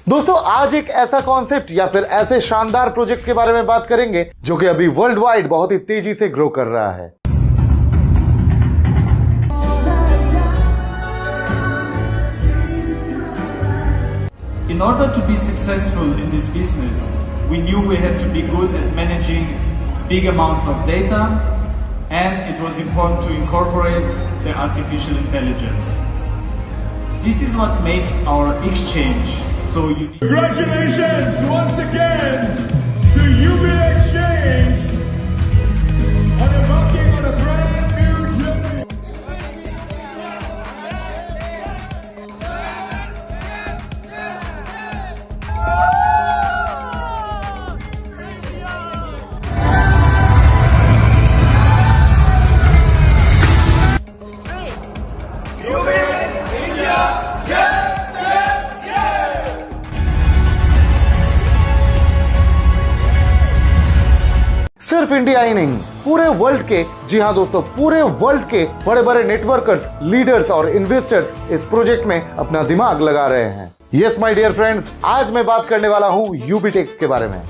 दोस्तों आज एक ऐसा कॉन्सेप्ट या फिर ऐसे शानदार प्रोजेक्ट के बारे में बात करेंगे जो कि अभी वर्ल्ड वाइड बहुत ही तेजी से ग्रो कर रहा है। In order to be successful in this business, we knew we had to be good at managing big amounts of data, and it was important to incorporate the artificial intelligence. This is what makes our exchange so unique. Congratulations once again to UB Exchange on embarking on a brand new journey. सिर्फ India ही नहीं, पूरे world के, जी हां दोस्तों, पूरे world के बड़े बड़े नेटवर्कर्स, लीडर्स और इन्वेस्टर्स इस प्रोजेक्ट में अपना दिमाग लगा रहे हैं। यस माय डियर फ्रेंड्स, आज मैं बात करने वाला हूं यूबीटेक्स के बारे में,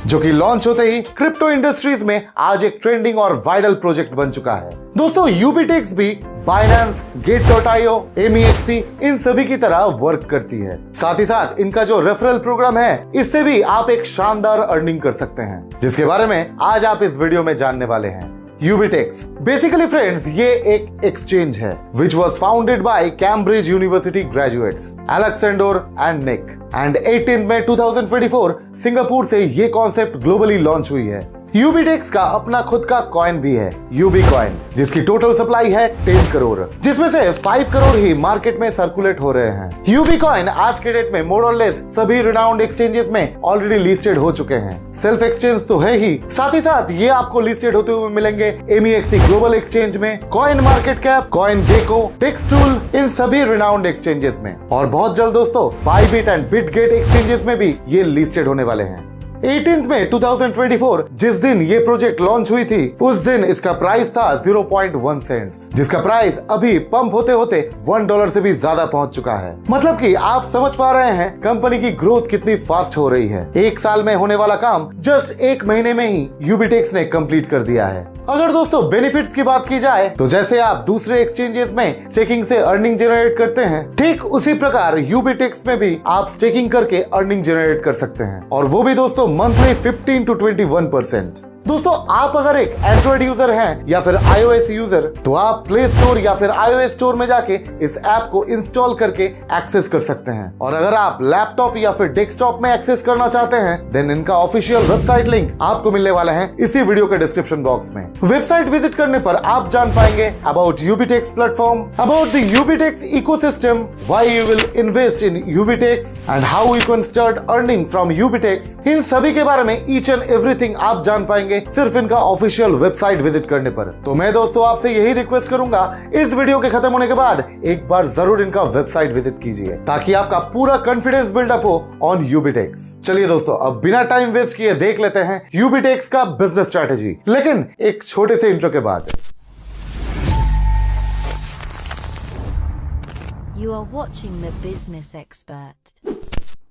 जो कि लॉन्च होते ही क्रिप्टो इंडस्ट्रीज में आज एक ट्रेंडिंग और वायरल प्रोजेक्ट बन चुका है। दोस्तों यूबीटेक्स भी बाइनेंस, Gate.io, MEXC इन सभी की तरह वर्क करती है। साथ ही साथ इनका जो रेफरल प्रोग्राम है, इससे भी आप एक शानदार अर्निंग कर सकते हैं, जिसके बारे में आज आप इस वीडियो में जानने वाले हैं। यूबीटेक्स बेसिकली फ्रेंड्स ये एक एक्सचेंज है which was founded by Cambridge university graduates Alexander and Nick, and 18 मई 2024 सिंगापुर से ये कॉन्सेप्ट ग्लोबली लॉन्च हुई है। यूबीटेक्स का अपना खुद का कॉइन भी है, यूबी कॉइन, जिसकी टोटल सप्लाई है 10 करोड़, जिसमें से 5 करोड़ ही मार्केट में सर्कुलेट हो रहे हैं। यूबी कॉइन आज के डेट में मोर और लेस सभी रिनाउंड एक्सचेंजेस में ऑलरेडी लिस्टेड हो चुके हैं। सेल्फ एक्सचेंज तो है ही, साथ ही साथ ये आपको लिस्टेड होते हुए मिलेंगे MEXC ग्लोबल एक्सचेंज में, CoinMarketCap, CoinGecko, DEXTools, इन सभी रिनाउंड एक्सचेंजेस में, और बहुत जल्द दोस्तों बाइबिट एंड बिटगेट एक्सचेंजेस में भी ये लिस्टेड होने वाले हैं। 18 मई 2024 जिस दिन ये प्रोजेक्ट लॉन्च हुई थी, उस दिन इसका प्राइस था 0.1 सेंट्स, जिसका प्राइस अभी पंप होते होते $1 से भी ज्यादा पहुंच चुका है। मतलब कि आप समझ पा रहे हैं कंपनी की ग्रोथ कितनी फास्ट हो रही है। एक साल में होने वाला काम जस्ट 1 महीने में ही यूबीटेक्स ने कंप्लीट कर दिया है। अगर दोस्तों बेनिफिट्स की बात की जाए तो जैसे आप दूसरे एक्सचेंजेस में स्टेकिंग से अर्निंग जनरेट करते हैं, ठीक उसी प्रकार यूबीटेक्स में भी आप स्टेकिंग करके अर्निंग जनरेट कर सकते हैं, और वो भी दोस्तों मंथली 15 to 21%। दोस्तों आप अगर एक एंड्रॉइड यूजर हैं या फिर iOS यूजर, तो आप प्ले स्टोर या फिर iOS स्टोर में जाके इस ऐप को इंस्टॉल करके एक्सेस कर सकते हैं। और अगर आप लैपटॉप या फिर डेस्कटॉप में एक्सेस करना चाहते हैं, देन इनका ऑफिशियल वेबसाइट लिंक आपको मिलने वाला है इसी वीडियो के डिस्क्रिप्शन बॉक्स में। वेबसाइट विजिट करने पर आप जान पाएंगे about UBITEX platform, about the UBITEX ecosystem, why you will invest in UBITEX and how you can start earning from UBITEX. इन सभी के बारे में ईच एंड एवरीथिंग आप जान पाएंगे सिर्फ इनका ऑफिशियल वेबसाइट विजिट करने पर। तो मैं दोस्तों आपसे यही रिक्वेस्ट करूंगा, इस वीडियो के खत्म होने के बाद एक बार जरूर इनका वेबसाइट विजिट कीजिए, ताकि आपका पूरा कॉन्फिडेंस बिल्डअप हो ऑन यूबीटेक्स। चलिए दोस्तों अब बिना टाइम वेस्ट किए देख लेते हैं यूबीटेक्स का बिजनेस स्ट्रेटेजी, लेकिन एक छोटे से इंट्रो के बाद। You are watching The Business Expert.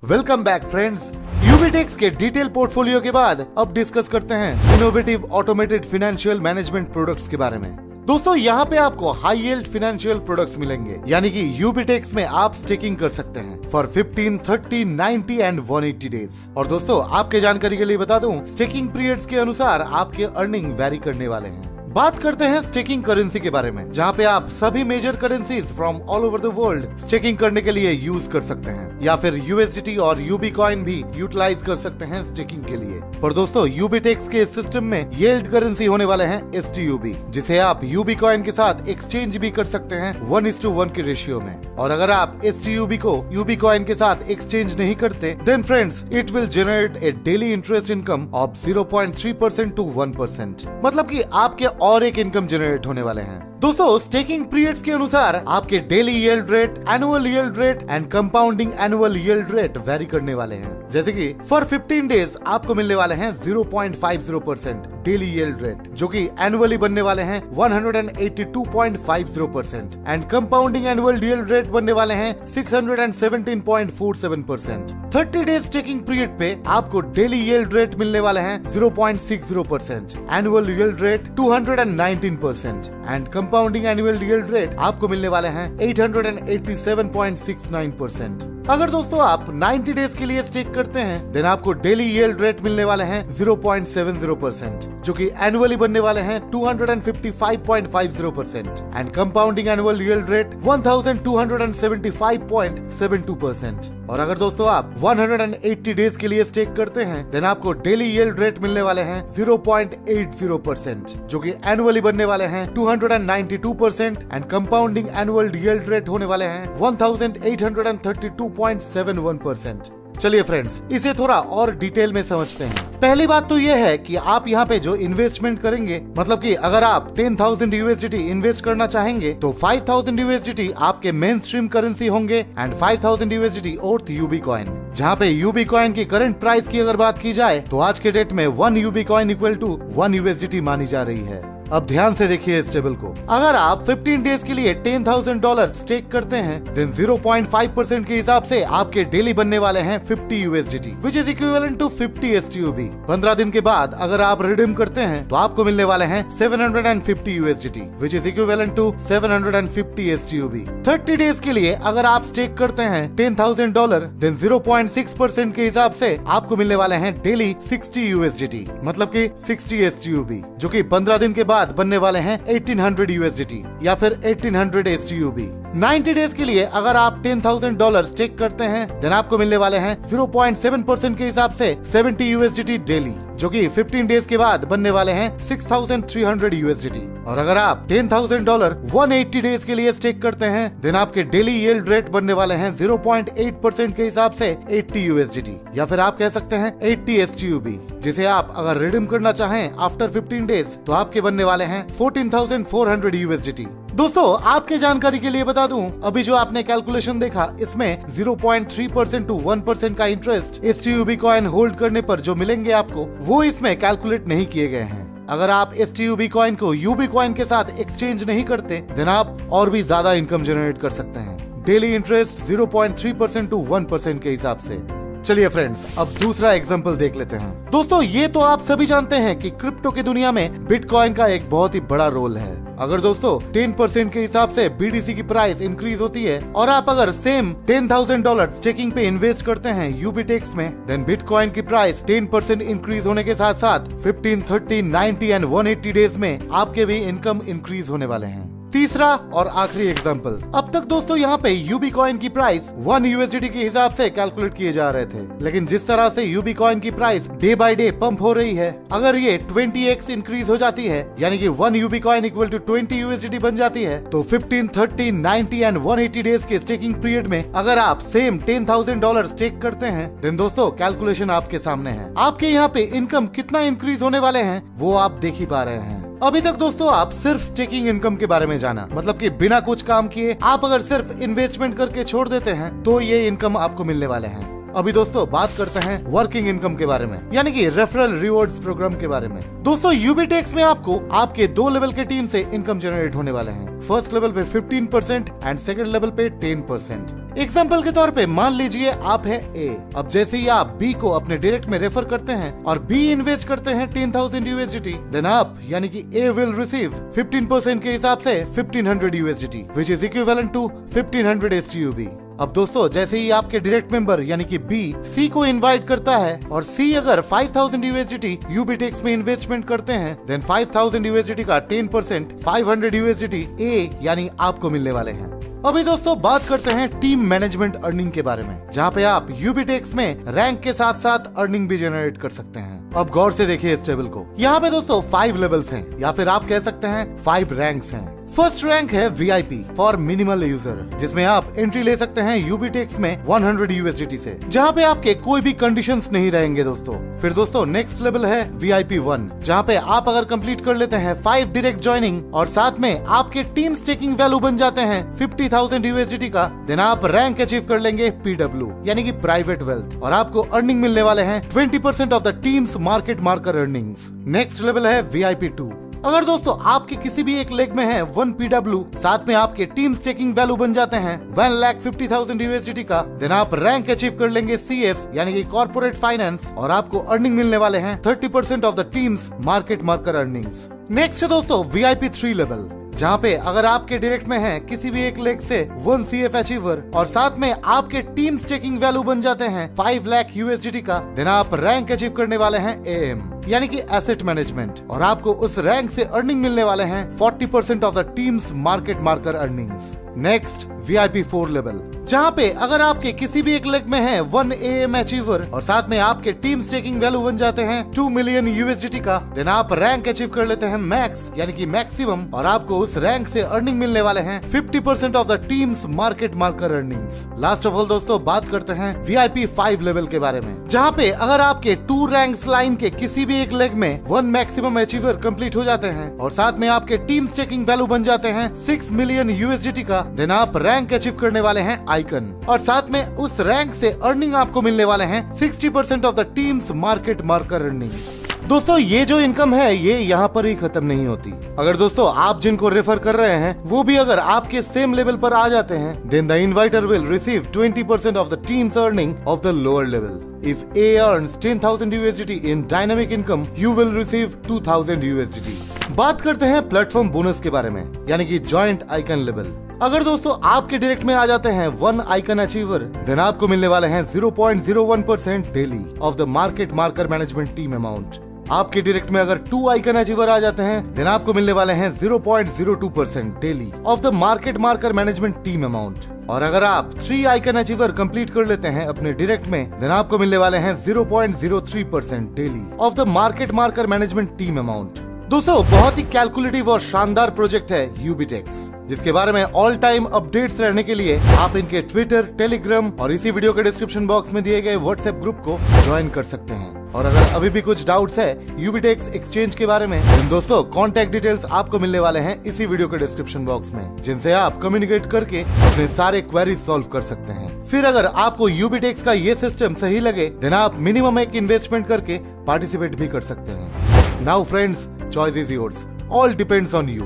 Welcome back friends. UBITEX के डिटेल पोर्टफोलियो के बाद अब डिस्कस करते हैं innovative automated financial management products के बारे में। दोस्तों यहाँ पे आपको हाई यील्ड फाइनेंशियल प्रोडक्ट्स मिलेंगे, यानी कि यूबीटेक्स में आप स्टेकिंग कर सकते हैं फॉर 15, 30, 90 एंड 180 डेज। और दोस्तों आपके जानकारी के लिए बता दूं, स्टेकिंग पीरियड्स के अनुसार आपके अर्निंग वेरी करने वाले हैं। बात करते हैं स्टेकिंग करेंसी के बारे में, जहाँ पे आप सभी major currencies from all over the world staking करने के लिए यूज कर सकते हैं, या फिर USDT और यूबी कॉइन भी यूटिलाइज कर सकते हैं स्टेकिंग के लिए। पर दोस्तों यूबीटेक्स के सिस्टम में यील्ड करेंसी होने वाले हैं STUB, जिसे आप यूबी कॉइन के साथ एक्सचेंज भी कर सकते हैं 1:1 के रेशियो में। और अगर आप STUB को यूबी कॉइन के साथ एक्सचेंज नहीं करते, then friends it will generate a daily interest income of 0.3% to 1%। मतलब कि आपके और एक इनकम जनरेट होने वाले हैं। दोस्तों स्टेकिंग पीरियड्स के अनुसार आपके daily yield rate, annual yield rate and compounding annual yield rate very करने वाले हैं। जैसे कि फॉर 15 डेज आपको मिलने वाले हैं 0.50% डेली यील्ड रेट, जो कि एनुअली बनने वाले हैं 182.50% and compounding annual yield rate बनने वाले हैं 617.47%। 30 डेज स्टेकिंग पीरियड पे आपको डेली यील्ड रेट मिलने वाले हैं 0.60%, annual yield rate 219% and compounding annual yield rate आपको मिलने वाले हैं 887.69%। अगर दोस्तों आप 90 डेज के लिए स्टेक करते हैं देन आपको डेली यील्ड रेट मिलने वाले हैं 0.70%, जो कि एनुअली बनने वाले हैं 255.50% and compounding annual yield rate 1275.72%। और अगर दोस्तों आप 180 डेज के लिए स्टेक करते हैं देन आपको डेली यील्ड रेट मिलने वाले हैं 0.80%, जो कि एनुअली बनने वाले हैं 292% and compounding annual yield rate होने वाले हैं 1832.71%। चलिए फ्रेंड्स, इसे थोड़ा और डिटेल में समझते हैं। पहली बात तो यह है कि आप यहाँ पे जो इन्वेस्टमेंट करेंगे, मतलब कि अगर आप 10,000 USDT इन्वेस्ट करना चाहेंगे तो 5,000 USDT आपके मेन स्ट्रीम करेंसी होंगे एंड 5,000 USDT और यूबी कॉइन। जहाँ पे यूबी कॉइन की करंट प्राइस की अगर बात की जाए तो आज के डेट में 1 UB coin equal to 1 USDT मानी जा रही है। अब ध्यान से देखिए इस टेबल को। अगर आप 15 डेज के लिए $10,000 स्टेक करते हैं देन 0.5% के हिसाब से आपके डेली बनने वाले हैं 50 USDT, which is equivalent to 50 STUB। 15 दिन के बाद अगर आप रिडीम करते हैं तो आपको मिलने वाले हैं 750 USDT, which is equivalent to 750 STUB। 30 days के लिए अगर आप स्टेक करते हैं $10,000 देन 0.6% के हिसाब से आपको मिलने वाले हैं डेली 60 USDT, मतलब कि 60 STUB, जो कि 15 दिन के बाद बनने वाले हैं 1800 USDT या फिर 1800 STUB। 90 डेज के लिए अगर आप $10,000 स्टेक करते हैं देन आपको मिलने वाले हैं 0.7% के हिसाब से 70 USDT डेली, जो कि 15 डेज के बाद बनने वाले हैं 6,300 USDT। और अगर आप $10,000 180 डेज के लिए स्टेक करते हैं देन आपके डेली यील्ड रेट बनने वाले हैं 0.8% के हिसाब से 80 USDT या फिर आप कह सकते हैं 80 STUB, जिसे आप अगर रिडीम करना चाहें आफ्टर 15 डेज तो आपके बनने वाले हैं 14,400 USDT। दोस्तों आपके जानकारी के लिए बता दूं, अभी जो आपने कैलकुलेशन देखा इसमें 0.3% टू 1% का इंटरेस्ट STUB कॉइन होल्ड करने पर जो मिलेंगे आपको, वो इसमें कैलकुलेट नहीं किए गए हैं। अगर आप STUB कॉइन को UB कॉइन के साथ एक्सचेंज नहीं करते देन आप और भी ज्यादा इनकम जनरेट कर सकते हैं। डेली इंटरेस्ट 0.3% टू 1% के हिसाब से। चलिए फ्रेंड्स, अब दूसरा एग्जांपल देख लेते हैं। दोस्तों ये तो आप सभी जानते हैं कि क्रिप्टो की दुनिया में बिटकॉइन का एक बहुत ही बड़ा रोल है। अगर दोस्तों 10% के हिसाब से BTC की प्राइस इंक्रीज होती है और आप अगर सेम $10,000 स्टेकिंग पे इन्वेस्ट करते हैं UBTX में देन बिटकॉइन की प्राइस 10% इंक्रीज होने के साथ साथ 15, 30, 90 एंड 180 डेज में आपके भी इनकम इंक्रीज होने वाले हैं। तीसरा और आखिरी एग्जांपल। अब तक दोस्तों यहाँ पे यूबी कॉइन की प्राइस 1 USDT के हिसाब से कैलकुलेट किए जा रहे थे, लेकिन जिस तरह से यूबी कॉइन की price day by day pump हो रही है, अगर ये 20x इंक्रीज हो जाती है यानी कि 1 UB coin equal to 20 USDT बन जाती है तो 15, 30, 90 एंड 180 डेज के स्टेकिंग पीरियड में अगर आप सेम $10,000 स्टेक करते हैं देन दोस्तों कैलकुलेशन आपके सामने है। आपके यहाँ पे इनकम कितना इंक्रीज होने वाले हैं वो आप देख ही पा रहे हैं। अभी तक दोस्तों आप सिर्फ स्टेकिंग इनकम के बारे में जाना, मतलब कि बिना कुछ काम किए आप अगर सिर्फ इन्वेस्टमेंट करके छोड़ देते हैं तो ये इनकम आपको मिलने वाले हैं। अभी दोस्तों बात करते हैं वर्किंग इनकम के बारे में, यानी कि रेफरल रिवॉर्ड्स प्रोग्राम के बारे में। दोस्तों UBTX में आपको आपके 2 लेवल के टीम से इनकम जनरेट होने वाले हैं। फर्स्ट लेवल पे 15% एंड सेकंड लेवल पे 10%। एग्जाम्पल के तौर पे मान लीजिए आप है A। अब जैसे ही आप B को अपने डायरेक्ट में रेफर करते हैं और B इन्वेस्ट करते हैं 10,000 USDT, देन आप यानी कि A विल रिसीव 15% के हिसाब से 1,500 USDT, which is equivalent to 1,500 STUB। अब दोस्तों जैसे ही आपके डायरेक्ट मेंबर यानी कि B C को इनवाइट करता है और C अगर 5,000 USDT UBTX में इन्वेस्टमेंट करते हैं देन 5,000 USDT का 10% 500 USDT A यानी आपको मिलने वाले हैं। अभी दोस्तों बात करते हैं टीम मैनेजमेंट अर्निंग के बारे में, जहाँ पे आप UBTX में रैंक के साथ साथ अर्निंग भी जनरेट कर सकते हैं। अब गौर से देखिए इस टेबल को। यहाँ पे दोस्तों 5 लेवल्स हैं या फिर आप कह सकते हैं 5 रैंक्स हैं। फर्स्ट रैंक है VIP फॉर मिनिमल यूजर, जिसमें आप एंट्री ले सकते हैं यूबीटेक्स में 100 USDT से, जहाँ पे आपके कोई भी कंडीशंस नहीं रहेंगे दोस्तों। फिर दोस्तों नेक्स्ट लेवल है VIP 1, जहाँ पे आप अगर कंप्लीट कर लेते हैं 5 डायरेक्ट ज्वाइनिंग और साथ में आपके टीम स्टेकिंग वैल्यू बन जाते हैं 50,000 USDT का, देन आप रैंक अचीव कर लेंगे PW यानी कि प्राइवेट वेल्थ, और आपको अर्निंग मिलने वाले हैं 20% of the teams market marker earnings. Next level है VIP 2। अगर दोस्तों आपके किसी भी एक लेग में है 1 PW, साथ में आपके टीम स्टेकिंग वैल्यू बन जाते हैं 1,50,000 USDT का, देन आप रैंक अचीव कर लेंगे CF यानी कि कॉर्पोरेट फाइनेंस, और आपको अर्निंग मिलने वाले हैं 30% of the teams market marker earnings. Next है दोस्तों VIP 3 लेवल, जहाँ पे अगर आपके डायरेक्ट में है किसी भी एक लेग से 1 CF अचीवर और साथ में आपके टीम स्टेकिंग वैल्यू बन जाते हैं 5 लाख USDT का, देन आप रैंक अचीव करने वाले हैं AM यानी कि एसेट मैनेजमेंट, और आपको उस रैंक से अर्निंग मिलने वाले हैं 40% of the teams market marker earnings. Next VIP 4 level, जहाँ पे अगर आपके किसी भी एक लेग में है 1 AM अचीवर और साथ में आपके टीम स्टेकिंग वैल्यू बन जाते हैं 2 मिलियन USDT का, देन आप रैंक अचीव कर लेते हैं मैक्स यानी कि मैक्सिमम, और आपको उस रैंक से अर्निंग मिलने वाले हैं 50% of the teams market marker earnings. Last of all दोस्तों बात करते हैं VIP 5 लेवल के बारे में, जहाँ पे अगर आपके 2 रैंक्स लाइन के किसी भी एक लेग में 1 मैक्सिमम अचीवर कंप्लीट हो जाते हैं और साथ में आपके टीम स्टेकिंग वैल्यू बन जाते हैं 6 मिलियन USDT का, देन आप रैंक अचीव करने वाले हैं आइकन, और साथ में उस रैंक से अर्निंग आपको मिलने वाले हैं 60% of the teams market marker earnings. दोस्तों ये जो इनकम है ये यहाँ पर ही खत्म नहीं होती। अगर दोस्तों आप जिनको रेफर कर रहे हैं वो भी अगर आपके सेम लेवल पर आ जाते हैं, then the inviter will receive 20% of the team's earning of the lower level. If A earns 10,000 USDT in dynamic income, you will receive 2,000 USDT। बात करते हैं प्लेटफॉर्म बोनस के बारे में, यानी कि जॉइंट आइकन लेवल। अगर दोस्तों आपके डायरेक्ट में आ जाते हैं 1 आइकन अचीवर, देन आपको मिलने वाले हैं 0.01% daily of the market marker management team amount. आपके डायरेक्ट में अगर 2 आइकन अचीवर आ जाते हैं, देन आपको मिलने वाले हैं 0.02% daily of the market marker management team amount. और अगर आप 3 आइकन अचीवर कंप्लीट कर लेते हैं अपने डायरेक्ट में, देन आपको मिलने वाले हैं 0.03% daily of the market marker management team amount. दोस्तों बहुत ही कैलकुलेटिव और शानदार प्रोजेक्ट है यूबीटेक्स, जिसके बारे में ऑल टाइम अपडेट्स रहने के लिए आप इनके ट्विटर, टेलीग्राम और इसी वीडियो के डिस्क्रिप्शन बॉक्स में दिए गए व्हाट्सएप ग्रुप को ज्वाइन कर सकते हैं। और अगर अभी भी कुछ डाउट्स है यूबीटेक्स एक्सचेंज के बारे में, तो दोस्तों कॉन्टैक्ट डिटेल्स आपको मिलने वाले हैं इसी वीडियो के डिस्क्रिप्शन बॉक्स में, जिनसे आप कम्युनिकेट करके अपने सारे क्वेरीज सॉल्व कर सकते हैं। फिर अगर आपको यूबीटेक्स का ये सिस्टम सही लगे, देन आप मिनिमम एक इन्वेस्टमेंट करके पार्टिसिपेट भी कर सकते हैं। Now friends, choice is yours, all depends on you.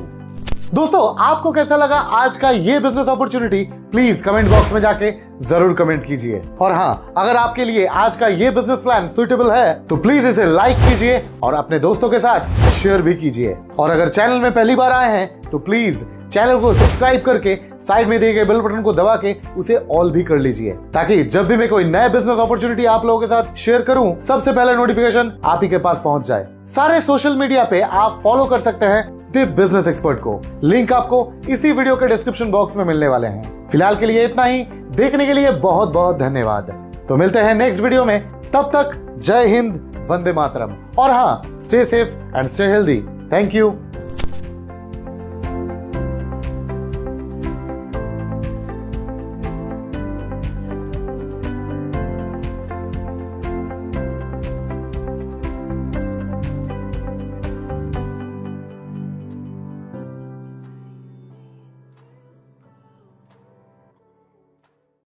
दोस्तों आपको कैसा लगा आज का ये business opportunity, please comment box में जाके जरूर कमेंट कीजिए। और हाँ, अगर आपके लिए आज का ये बिजनेस प्लान सुइटेबल है तो प्लीज इसे लाइक कीजिए और अपने दोस्तों के साथ शेयर भी कीजिए। और अगर चैनल में पहली बार आए हैं तो प्लीज चैनल को सब्सक्राइब करके साइड में दिए गए बेल बटन को दबा के उसे ऑल भी कर लीजिए, ताकि जब भी मैं कोई नया बिजनेस अपॉर्चुनिटी आप लोगों के साथ शेयर करूं, सबसे पहले नोटिफिकेशन आप ही के पास पहुंच जाए। सारे सोशल मीडिया पे आप फॉलो कर सकते हैं द बिजनेस एक्सपर्ट को, लिंक आपको इसी वीडियो के डिस्क्रिप्शन बॉक्स में मिलने वाले हैं। फिलहाल के लिए इतना ही, देखने के लिए बहुत बहुत धन्यवाद। तो मिलते हैं नेक्स्ट वीडियो में, तब तक जय हिंद, वंदे मातरम, और हाँ, stay safe and stay healthy. Thank you.